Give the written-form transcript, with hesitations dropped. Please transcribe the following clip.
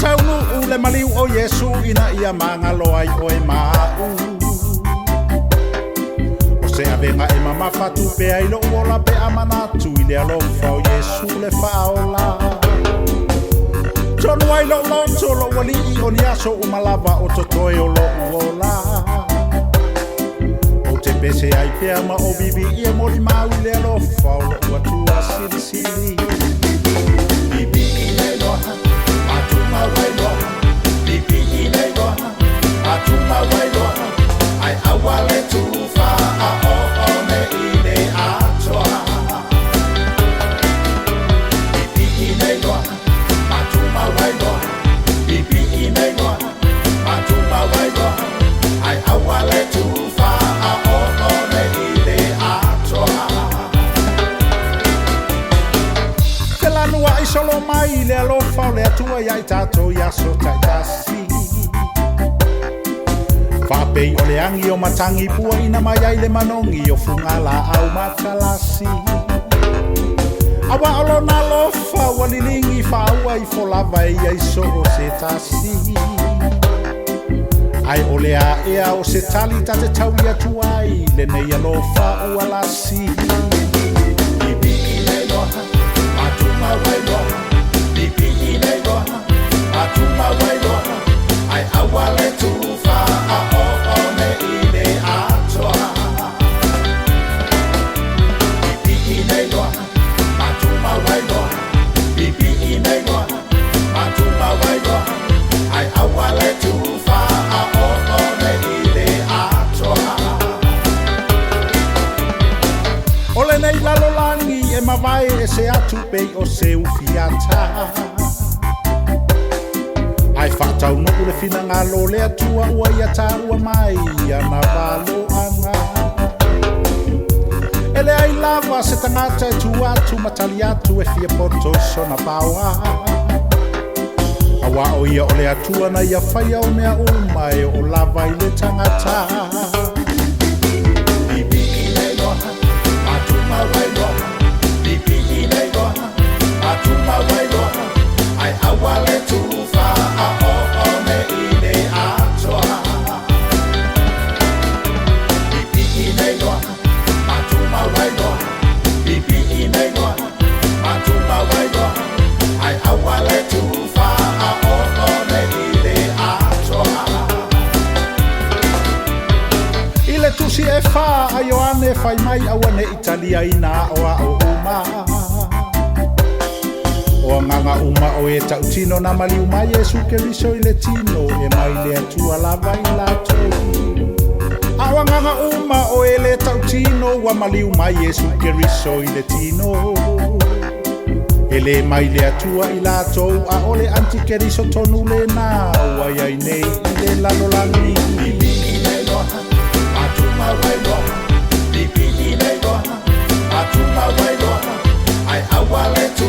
taunu le maliu o Yesu ina ia mangalo ai oe mau. O se avenga e mama fatu pe ai lo uola pe amanatu i le alofa o Yesu le faola. Tonu ai lo lonto lo wali i o niaso umalava o totoe o lo uola. O te pese ai pe ama o bibi i e mori mau i le alofa o lo uatua siri siri. Bibi i le loha, matuma wai loha. Bibi i le loha, matuma wai loha. Ai awale tufa a o one i le atoa. Bibi i le loha, matuma wai loha. Bibi i le loha, matuma wai loha. Ai awale tufa a o one i le atoa. Te lanua i solo mai le alofa o le atua ia i tato ia so taitasi. Whapei o le angi o matangi pua ina mai ai le manongi o fungala au matalasi. Awa olo na lofa walilingi whaua i folava ia i so o se tasi. Ai o lea ea o se tali ta te tau ia tuai le nei alofa ua lasi. Bibi i le loha, matuma wai loha. Bibi i le loha, matuma wai loha. Ai awale tufa a o one i le atoa. Bibi i le loha, matuma wai loha. Bibi i le loha, matuma wai loha. Ai awale tufa a o one i le atoa. Ole nei lalolangi e mawai e se atu pei o se ufiata. Ai whatau no ure whina ngā lo le atua ua ia tā ua mai ana walo anga. Ele ai lava se tangata e tu atu matali atu e fia poto sona paua. Awa o ia o le atua na ia whaia o mea uma e o lava i le tangata. Bibi i le loha, matuma wai loha. Bibi i le loha, matuma wai loha. Ai awale tufa a o one i le atoa. Bibi i le loha, matuma wai loha. Bibi i le loha, matuma wai loha. Ai awale tufa a o one i le atoa. I le tusi e wha a Ioane whai mai awane Italia ina o a o uma. O nganga uma o e tautino na mali uma Yesu Keriso i le tino e mai le atua lava i lato. Awa nganga uma o e le tautino wa mali uma Yesu Keriso i le tino. E le mai le atua i lato a ole anti Keriso tonu le na wa ia nei i le lalolangi. Bibi i le loha, matuma wai loha. Bibi i le loha, matuma wai loha. Ai awale tu